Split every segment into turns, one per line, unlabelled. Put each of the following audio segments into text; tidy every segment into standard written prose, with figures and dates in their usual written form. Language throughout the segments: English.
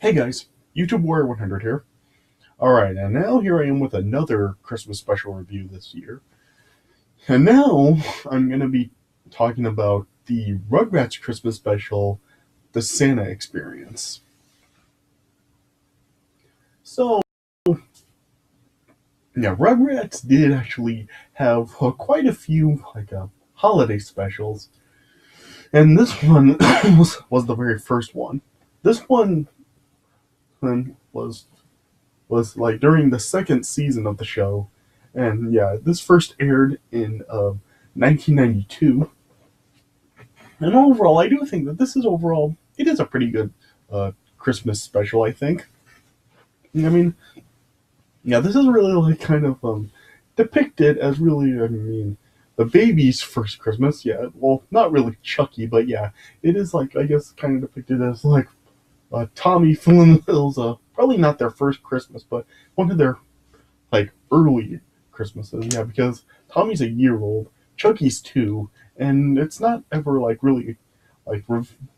Hey guys, YouTube Warrior 100 here. Alright, and now here I am with another Christmas special review this year. And now I'm going to be talking about the Rugrats Christmas special, The Santa Experience. So, yeah, Rugrats did actually have quite a few holiday specials. And this one was the very first one. This one was like during the second season of the show. And yeah, this first aired in 1992. And overall, I do think that it is a pretty good Christmas special, I think. I mean, yeah, this is really like kind of depicted as really, the baby's first Christmas. Yeah, well, not really Chucky, but yeah, it is like, I guess, kind of depicted as like Tommy, Phil, and Will's, probably not their first Christmas, but one of their like early Christmases. Yeah, because Tommy's a year old, Chucky's 2, and it's not ever like really like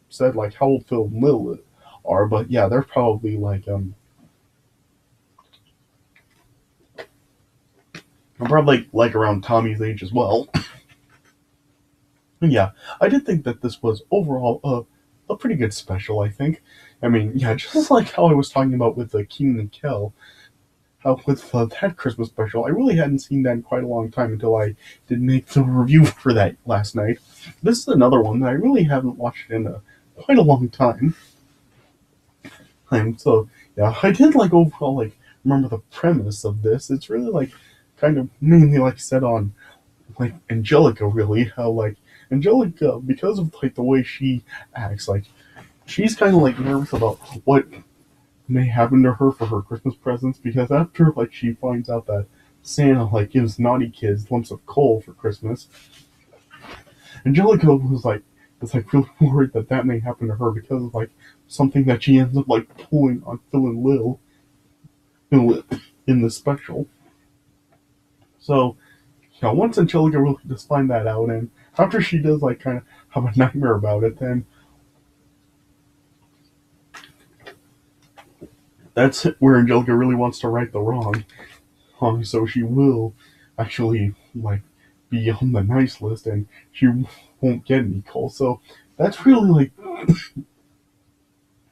said like how old Phil and Lil are, but yeah, they're probably probably like around Tommy's age as well. And yeah, I did think that this was overall a pretty good special. I think. I mean, yeah, just like how I was talking about with the Keenan and Kel, how with that Christmas special, I really hadn't seen that in quite a long time until I did make the review for that last night. This is another one that I really haven't watched in quite a long time. And so, yeah, I did like overall like remember the premise of this. It's really like kind of mainly like set on like Angelica, really, how like Angelica, because of like the way she acts, like she's kind of like nervous about what may happen to her for her Christmas presents, because after like she finds out that Santa like gives naughty kids lumps of coal for Christmas, Angelica was like really worried that that may happen to her because of like something that she ends up like pulling on Phil and Lil in the special. So yeah, once Angelica really does find that out, and after she does like kind of have a nightmare about it, then that's where Angelica really wants to right the wrong. So she will actually like be on the nice list, and she won't get any calls. So that's really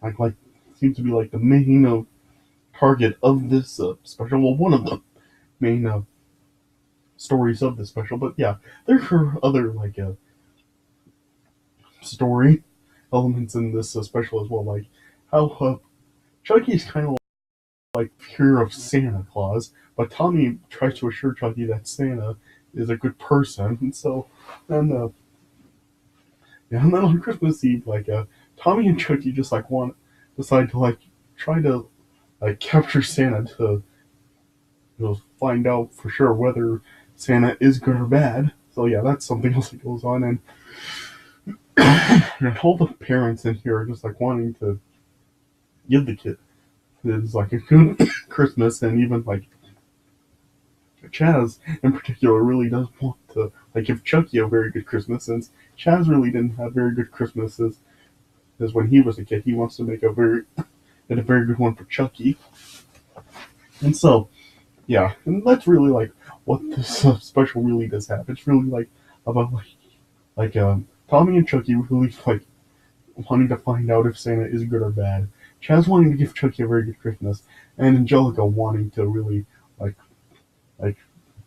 like seems to be like the main target of this special. Well, one of the main stories of the special. But yeah, there are other story elements in this special as well, like how Chucky's kind of like fear of Santa Claus, but Tommy tries to assure Chucky that Santa is a good person. And so then yeah, and then on Christmas Eve, Tommy and Chucky just like want decide to like try to like capture Santa to find out for sure whether Santa is good or bad. So yeah, that's something else that goes on, and all the parents in here are just like wanting to give the kid is like a good Christmas, and even like Chaz in particular really does want to like give Chucky a very good Christmas, since Chaz really didn't have very good Christmases as when he was a kid. He wants to make a very good one for Chucky, and so yeah, and that's really like what this special really does have. It's really like about Tommy and Chucky really like wanting to find out if Santa is good or bad. Chaz wanting to give Chucky a very good Christmas, and Angelica wanting to really like like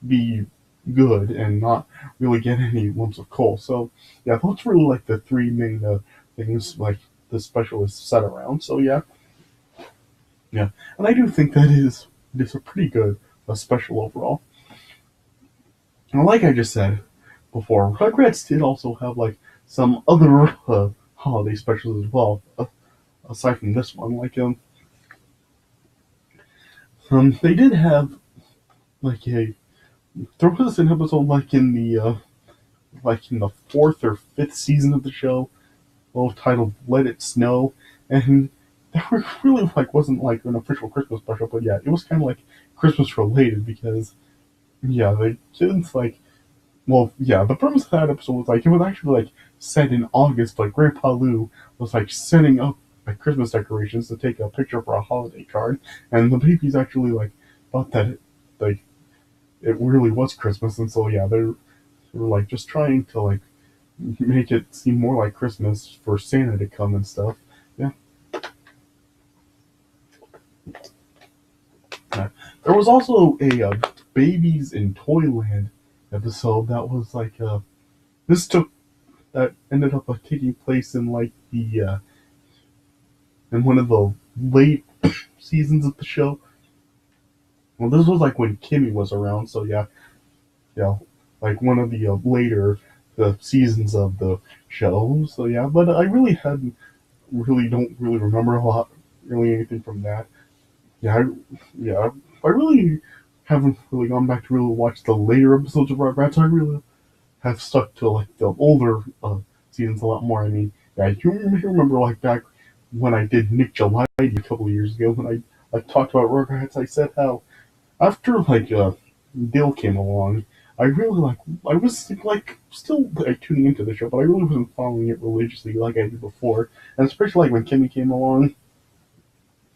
be good and not really get any lumps of coal. So yeah, those really like the three main things like the special is set around. So yeah, yeah, and I do think that it is a pretty good special overall. And like I just said before, Rugrats did also have like some other holiday specials as well, aside from this one. They did have like a there was an episode like in the fourth or fifth season of the show, titled "Let It Snow," and that really like wasn't like an official Christmas special, but yeah, it was kind of like Christmas related because yeah, the kids like well yeah, the premise of that episode was like it was actually like set in August, but Grandpa Lou was like setting up like Christmas decorations to take a picture for a holiday card, and the babies actually like thought that like it really was Christmas, and so yeah, they were like just trying to like make it seem more like Christmas for Santa to come and stuff. Yeah. Yeah. There was also a Babies in Toyland episode that was like this took that ended up taking place in like the in one of the late seasons of the show. Well, this was like when Kimmy was around, so yeah, yeah, like one of the later the seasons of the show. So yeah, but I really hadn't really don't really remember a lot, really anything from that. Yeah, yeah, I really haven't really gone back to really watch the later episodes of Rugrats. I really have stuck to like the older seasons a lot more. I mean, yeah, you remember like back when I did Nick July a couple of years ago when I like talked about Rugrats. I said how after like Dale came along, I really like I was like still like tuning into the show, but I really wasn't following it religiously like I did before. And especially like when Kimmy came along,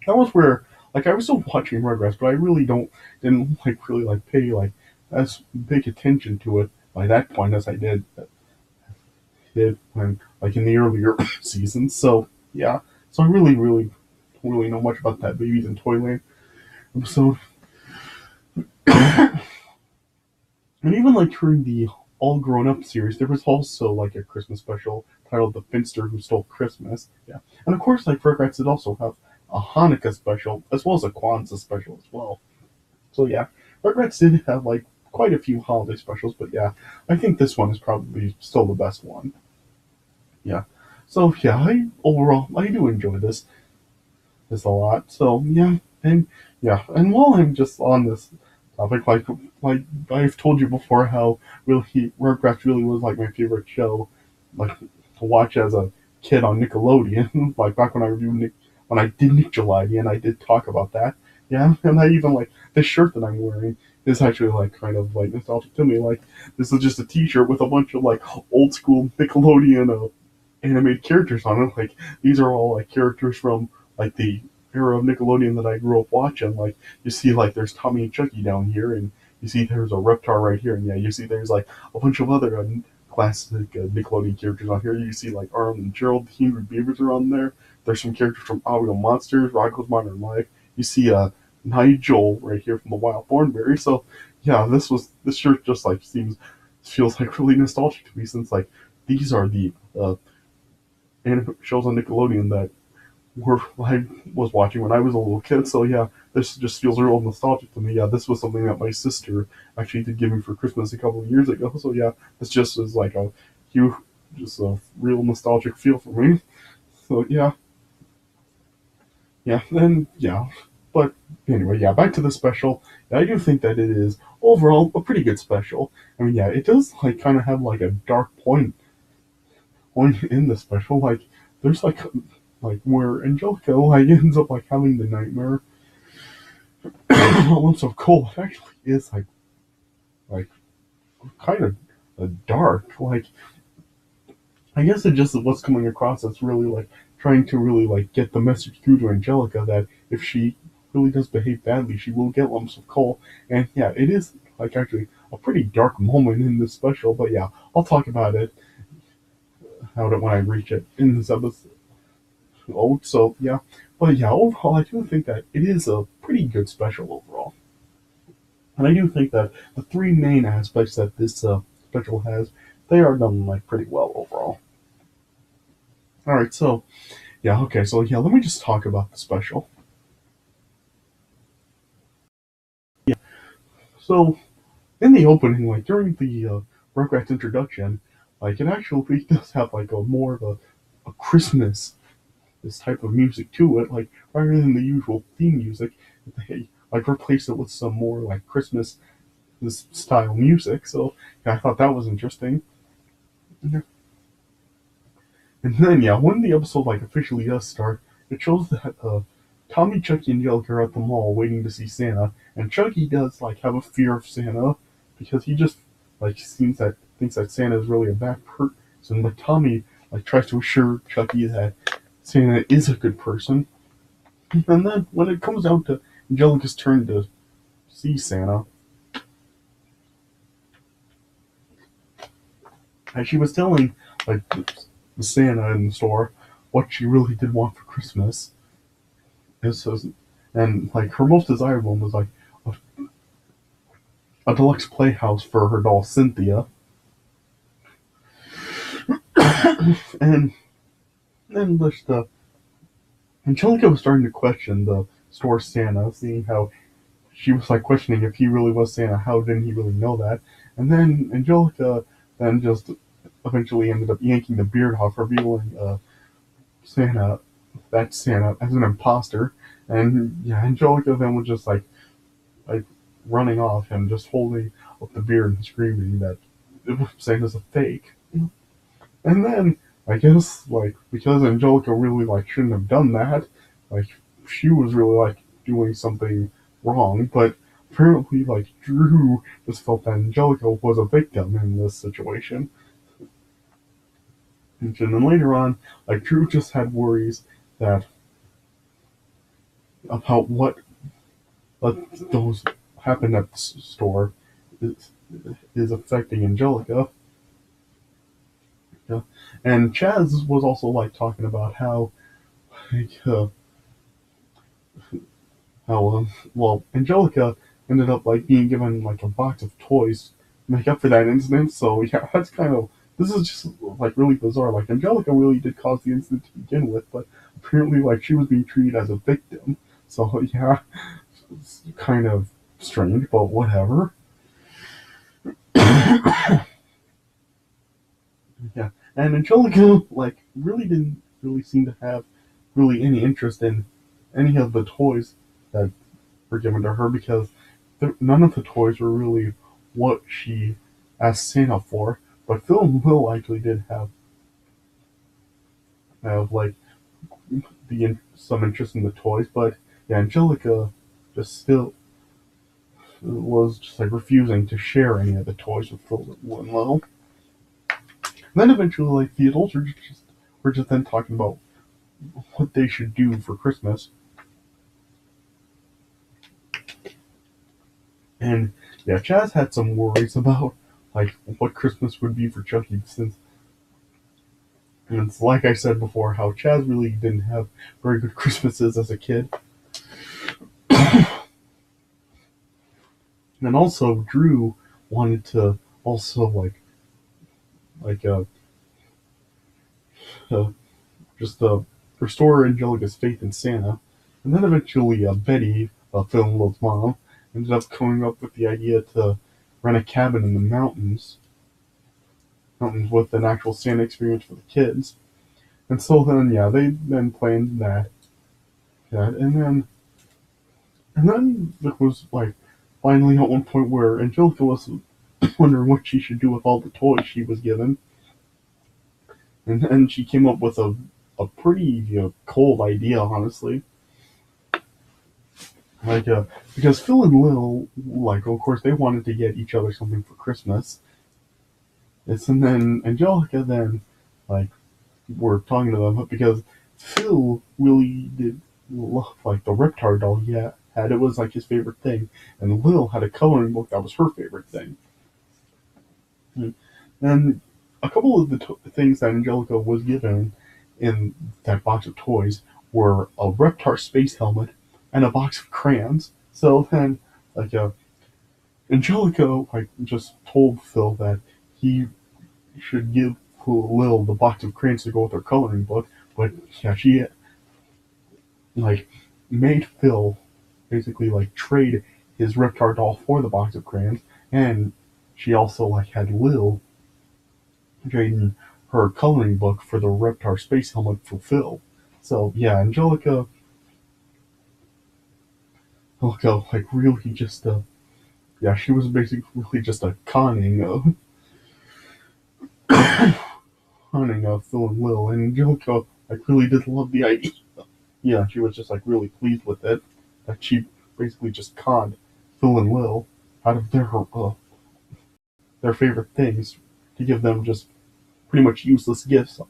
that was where like I was still watching Rugrats, but I really didn't like really like pay like as big attention to it by that point as I did when like in the earlier seasons. So yeah, so I really don't really know much about that Babies in Toyland episode. And even like during the All Grown Up series, there was also like a Christmas special titled "The Finster Who Stole Christmas." Yeah, and of course, like Rugrats did also have a Hanukkah special as well as a Kwanzaa special as well. So yeah, Rugrats did have like quite a few holiday specials, but yeah, I think this one is probably still the best one. Yeah. So yeah, I overall I do enjoy this a lot. So yeah, and yeah, and while I'm just on this topic, like I've told you before, how really Rugrats really was like my favorite show, like to watch as a kid on Nickelodeon. Like back when I reviewed when I did Nickelodeon, I did talk about that. Yeah, and I even like this shirt that I'm wearing is actually like kind of like nostalgic to me. Like this is just a T-shirt with a bunch of like old school Nickelodeon animated characters on it. Like these are all like characters from like the era of Nickelodeon that I grew up watching. Like you see like there's Tommy and Chucky down here, and you see there's a Reptar right here, and yeah, you see there's like a bunch of other classic Nickelodeon characters on here. You see like Arnold and Gerald, the Hungry Beavers are on there. There's some characters from Audio Monsters, Rocko's Modern Life. You see Nigel right here from the Wild Thornberry. So yeah, this shirt just like feels like really nostalgic to me since like these are the anime shows on Nickelodeon that were I was watching when I was a little kid. So yeah, this just feels real nostalgic to me. Yeah, this was something that my sister actually did give me for Christmas a couple of years ago. So yeah, this just is like a huge, just a real nostalgic feel for me. So yeah, yeah, then yeah. But anyway, yeah, back to the special. Yeah, I do think that it is overall a pretty good special. I mean, yeah, it does like kind of have like a dark point in the special. Like, there's like where Angelica like ends up like having the nightmare. Once of coal, it actually is like kind of dark. Like, I guess it just what's coming across that's really like trying to really like get the message through to Angelica that if she really does behave badly, she will get lumps of coal. And yeah, it is like actually a pretty dark moment in this special. But yeah, I'll talk about it when I reach it in this episode. So yeah, but yeah, overall, I do think that it is a pretty good special overall, and I do think that the three main aspects that this special has, they are done like pretty well overall. All right, so yeah, okay, so yeah, let me just talk about the special. So in the opening, like during the Rugrats introduction, like it actually does have like a more of a Christmas this type of music to it, like rather than the usual theme music, they like replace it with some more like Christmas this style music. So yeah, I thought that was interesting. Yeah. And then yeah, when the episode like officially does start, it shows that Tommy, Chucky, and Angelica are at the mall waiting to see Santa, and Chucky does like have a fear of Santa because he just like seems that thinks that Santa is really a bad person. But Tommy like tries to assure Chucky that Santa is a good person. And then when it comes down to Angelica's turn to see Santa, as she was telling like the Santa in the store what she really did want for Christmas, is and like her most desirable was like a, a deluxe playhouse for her doll Cynthia, and then Angelica was starting to question the store Santa, seeing how she was like questioning if he really was Santa. How didn't he really know that? And then Angelica then just eventually ended up yanking the beard off, revealing Santa that Santa as an imposter. And yeah, Angelica then was just like running off and just holding up the beard and screaming that Santa's a fake. And then I guess like because Angelica really like shouldn't have done that, like she was really like doing something wrong, but apparently like Drew just felt that Angelica was a victim in this situation. And then later on, like Drew just had worries that about what those happened at the store is, is affecting Angelica. Yeah. And Chaz was also like talking about like, well Angelica ended up like being given like a box of toys to make up for that incident. So yeah, that's kind of this is just like really bizarre. Like Angelica really did cause the incident to begin with, but apparently like she was being treated as a victim. So yeah, it's kind of strange, but whatever. Yeah, and Angelica like really didn't really seem to have really any interest in any of the toys that were given to her because none of the toys were really what she asked Santa for. But Phil and Will actually did have like some interest in the toys, but yeah, Angelica just still was just like refusing to share any of the toys with Phil and Will. And then eventually, like the adults were just then talking about what they should do for Christmas, and yeah, Chaz had some worries about like what Christmas would be for Chucky since and it's like I said before, how Chaz really didn't have very good Christmases as a kid. And also Drew wanted to also like uh just restore Angelica's faith in Santa. And then eventually Betty, Phil and Will's mom, ended up coming up with the idea to rent a cabin in the mountains with an actual Santa experience for the kids. And so then yeah, they then planned that. Yeah, and then there was like finally at one point where Angelica was wondering what she should do with all the toys she was given, and then she came up with a pretty cold idea, honestly. Like because Phil and Lil, like of course they wanted to get each other something for Christmas. And then Angelica then like were talking to them because Phil really did love like the Reptar doll he had. It was like his favorite thing, and Lil had a coloring book that was her favorite thing. And a couple of the things that Angelica was given in that box of toys were a Reptar space helmet and a box of crayons. So then, like, Angelica like just told Phil that he should give Lil the box of crayons to go with her coloring book, but yeah, she like made Phil basically like trade his Reptar doll for the box of crayons, and she also like had Lil trading her coloring book for the Reptar space helmet for Phil. So yeah, Angelica like really just yeah, she was basically really just a conning Phil and Lil, and Angelica like really did love the idea. Yeah, she was just like really pleased with it that she basically just conned Phil and Lil out of their favorite things to give them just pretty much useless gifts.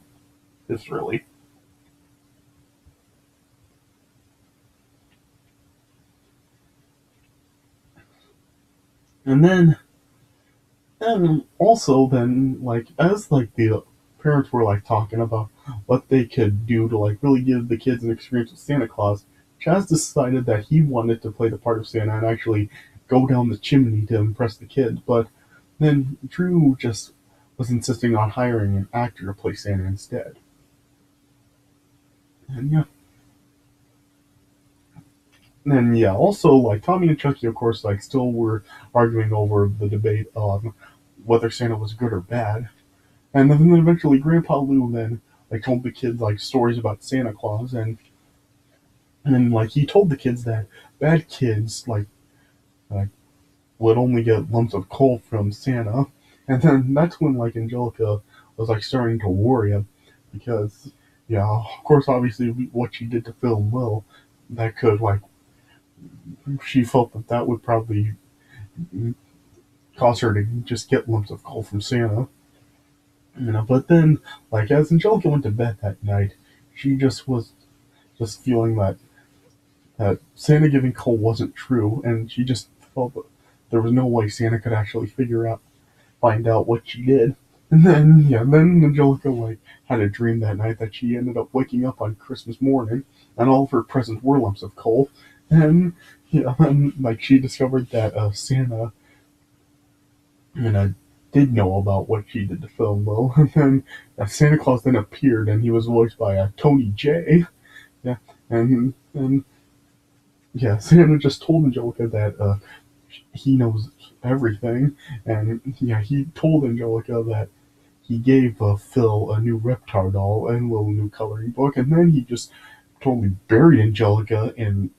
It's really. And then and also then like as like the parents were like talking about what they could do to like really give the kids an experience with Santa Claus, Chaz decided that he wanted to play the part of Santa and actually go down the chimney to impress the kids. But then Drew just was insisting on hiring an actor to play Santa instead. And yeah, and yeah, also like Tommy and Chucky, of course, like still were arguing over the debate on whether Santa was good or bad. And then eventually Grandpa Lou then like told the kids like stories about Santa Claus and like he told the kids that bad kids like would only get lumps of coal from Santa. And then that's when like Angelica was like starting to worry because yeah, of course obviously what she did to Phil and Will that could like she felt that that would probably cause her to just get lumps of coal from Santa. But then like as Angelica went to bed that night, she just was just feeling that Santa giving coal wasn't true, and she just felt that there was no way Santa could actually find out what she did. And then, yeah, then Angelica like had a dream that night that she ended up waking up on Christmas morning, and all of her presents were lumps of coal. And yeah, and like she discovered that Santa, you know, did know about what she did to Phil and Will. And then Santa Claus then appeared, and he was voiced by Tony J. Yeah, and yeah, Santa just told Angelica that he knows everything, and yeah, he told Angelica that he gave Phil a new Reptar doll and a little new coloring book, and then he just totally buried Angelica in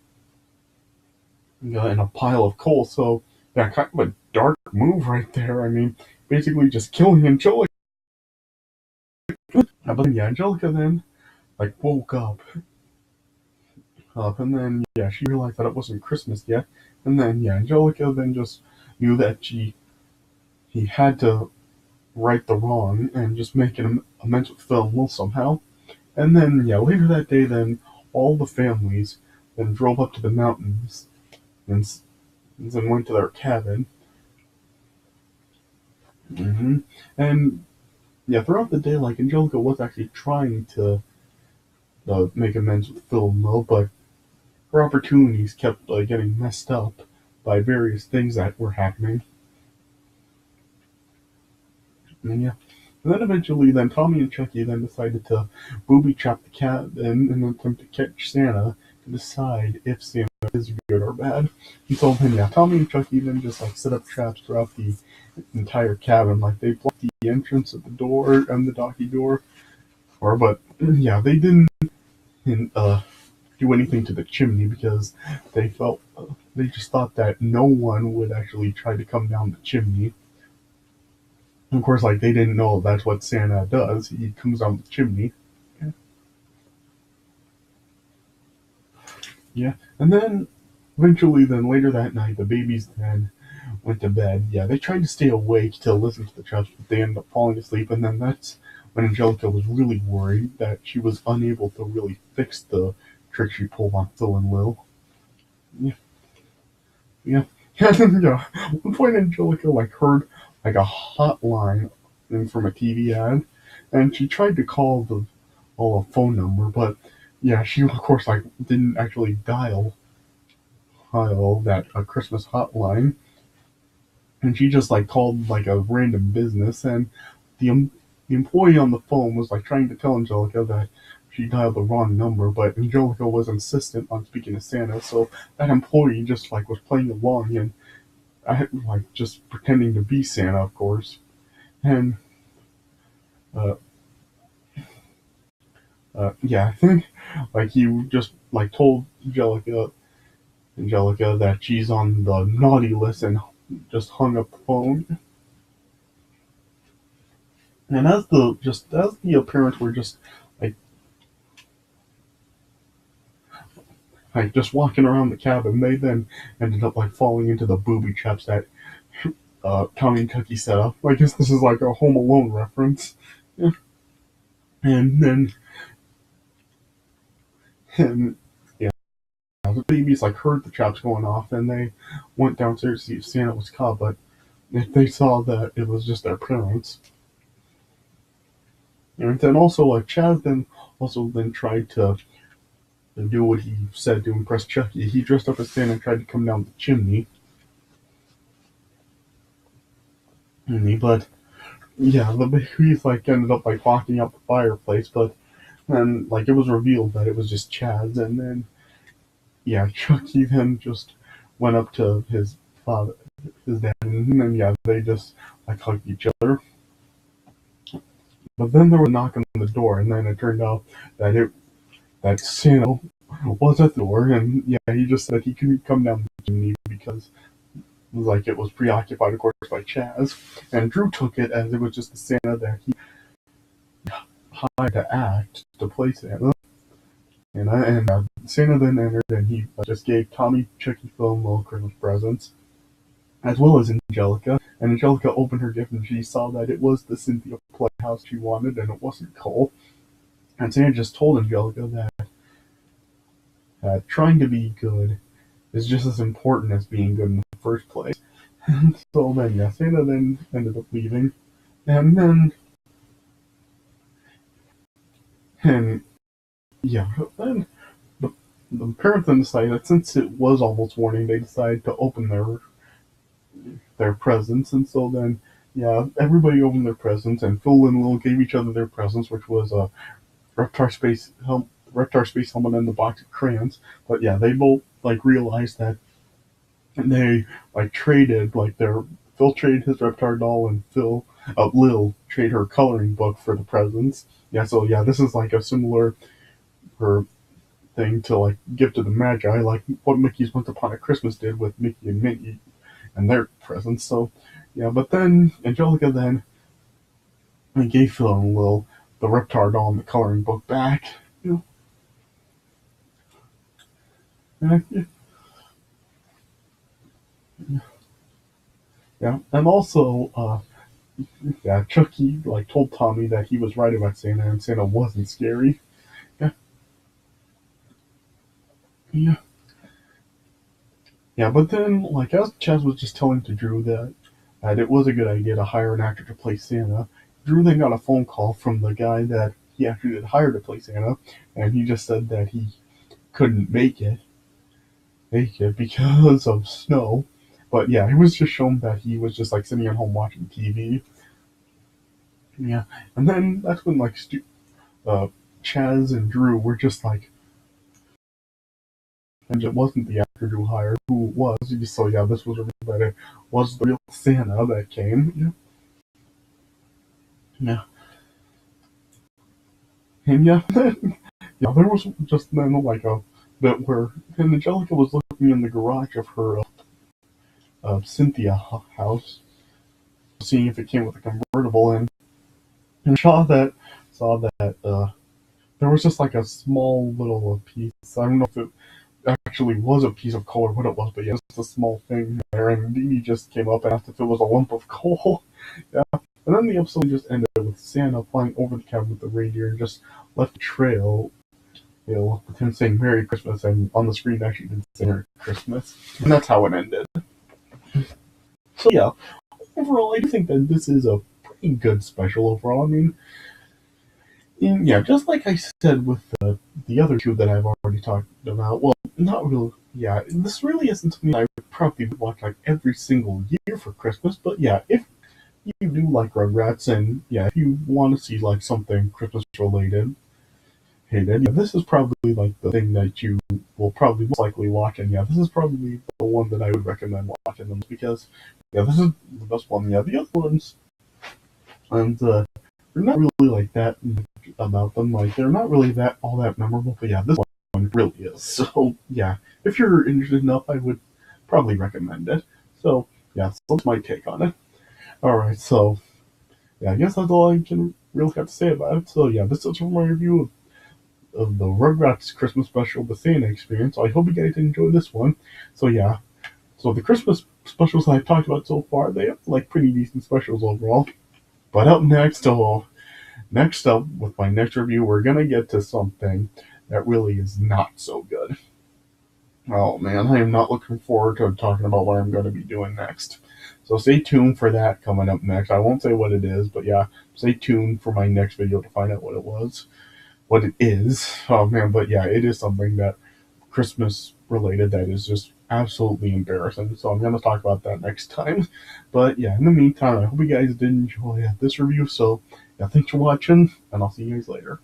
a pile of coal. So yeah, kind of a dark move right there. I mean, basically just killing Angelica. But then, yeah, Angelica then like woke up, and then yeah, she realized that it wasn't Christmas yet, and then yeah, Angelica then just knew that he had to right the wrong and just make an amends with Phil and Will somehow. And then, yeah, later that day, then all the families then drove up to the mountains and, and then went to their cabin. hmm And yeah, throughout the day, like Angelica was actually trying to make amends with Phil and Will, but her opportunities kept getting messed up by various things that were happening. And yeah, and then eventually, then Tommy and Chucky then decided to booby trap the cat in an attempt to catch Santa to decide if Santa is good or bad. And so then, yeah, Tommy and Chucky then just like set up traps throughout the entire cabin. Like they blocked the entrance at the door and the docky door, or but yeah, they didn't do anything to the chimney because they felt they just thought that no one would actually try to come down the chimney. Of course, like they didn't know that's what Santa does. He comes down the chimney. Yeah, and then eventually, then later that night, the babies then went to bed. Yeah, they tried to stay awake to listen to the traps, but they ended up falling asleep. And then that's when Angelica was really worried that she was unable to really fix the trick she pulled on Phil and Will. Yeah, yeah, yeah. At one point, Angelica like heard like a hotline from a TV ad, and she tried to call a phone number, but yeah, she of course like didn't actually dial that Christmas hotline, and she just like called like a random business, and the employee on the phone was like trying to tell Angelica that she dialed the wrong number, but Angelica was insistent on speaking to Santa, so that employee just like was playing along and like just pretending to be Santa, of course, and uh, yeah, I think like he just like told Angelica that she's on the naughty list and just hung up the phone. And as the parents were just like just walking around the cabin, they then ended up like falling into the booby traps that Tommy and Cookie set up. I guess this is like a Home Alone reference. Yeah. And then and yeah, the babies like heard the chops going off, and they went downstairs to see if Santa was caught, but they saw that it was just their parents. And then also like Chaz then tried to do what he said to impress Chucky. He dressed up as Santa and tried to come down the chimney. But yeah, the babies like ended up like walking up the fireplace, but then like it was revealed that it was just Chaz, and then yeah, Chucky then just went up to father, his dad, and then yeah, they just like hugged each other. But then there was a knock on the door, and then it turned out that Santa was at the door, and yeah, he just said he couldn't come down the chimney because like it was preoccupied, of course, by Chaz. And Drew took it as it was just the Santa that he hired to act to play Santa. And Santa then entered, and he just gave Tommy, Chucky, Phil, and little Christmas presents, as well as Angelica. And Angelica opened her gift, and she saw that it was the Cynthia playhouse she wanted, and it wasn't Cole. And Santa just told Angelica that trying to be good is just as important as being good in the first place. And so then, yeah, Santa then ended up leaving, and yeah, then the parents then decided that since it was almost morning, they decided to open their presents, and so then yeah, everybody opened their presents, and Phil and Lil gave each other their presents, which was a Reptar Space helmet and the box of crayons. But yeah, they both like realized that they like traded like their Phil traded his Reptar doll, and Lil traded her coloring book for the presents. Yeah, so yeah, this is like a similar her thing to like give to the Magi, like what Mickey's Once Upon a Christmas did with Mickey and Minnie and their presents. So yeah, but then Angelica then gave Phil and Lil the Reptar doll and the coloring book back. You know, yeah, and also yeah, Chucky like told Tommy that he was right about Santa, and Santa wasn't scary. Yeah, yeah, yeah. But then like as Chaz was just telling to Drew that it was a good idea to hire an actor to play Santa, Drew then got a phone call from the guy that he actually had hired to play Santa, and he just said that he couldn't make it because of snow. But yeah, it was just shown that he was just like sitting at home watching TV. Yeah, and then that's when like uh, Chaz and Drew were just like, and it wasn't the actor Drew hired who it was. So yeah, this was revealed that it was the real Santa that came. Yeah, and yeah, yeah, there was just then like a bit where and Angelica was looking in the garage of her Cynthia house, seeing if it came with a convertible, and saw that there was just like a small little piece. I don't know if it actually was a piece of coal or what it was, but yeah, just a small thing there. And Dee Dee just came up and asked if it was a lump of coal. Yeah, and then the episode just ended with Santa flying over the cabin with the reindeer and just left a trail. With him saying Merry Christmas, and on the screen actually did say Merry Christmas, and that's how it ended. So yeah, overall, I do think that this is a pretty good special overall. I mean, yeah, just like I said with the other two that I've already talked about, well, not really, yeah, this really isn't something I would probably watch like every single year for Christmas, but yeah, if you do like Rugrats, and yeah, if you want to see like something Christmas related, yeah, this is probably like the thing that you will probably most likely watch, and yeah, this is probably the one that I would recommend watching them because yeah, this is the best one. Yeah, the other ones, and they're not really like that about them. Like they're not really that all that memorable, but yeah, this one really is. So yeah, if you're interested enough, I would probably recommend it. So yeah, so that's my take on it. All right, so yeah, I guess that's all I can really have to say about it. So yeah, this is my review of the Rugrats Christmas special, the Santa Experience. So I hope you guys enjoyed this one. So yeah, so the Christmas specials I've talked about so far, they have like pretty decent specials overall. But next up with my next review, we're gonna get to something that really is not so good. Oh man, I am not looking forward to talking about what I'm going to be doing next. So stay tuned for that coming up next. I won't say what it is, but yeah, stay tuned for my next video to find out what it is. Oh man, but yeah, it is something that Christmas related that is just absolutely embarrassing. So I'm going to talk about that next time. But yeah, in the meantime, I hope you guys did enjoy this review. So yeah, thanks for watching, and I'll see you guys later.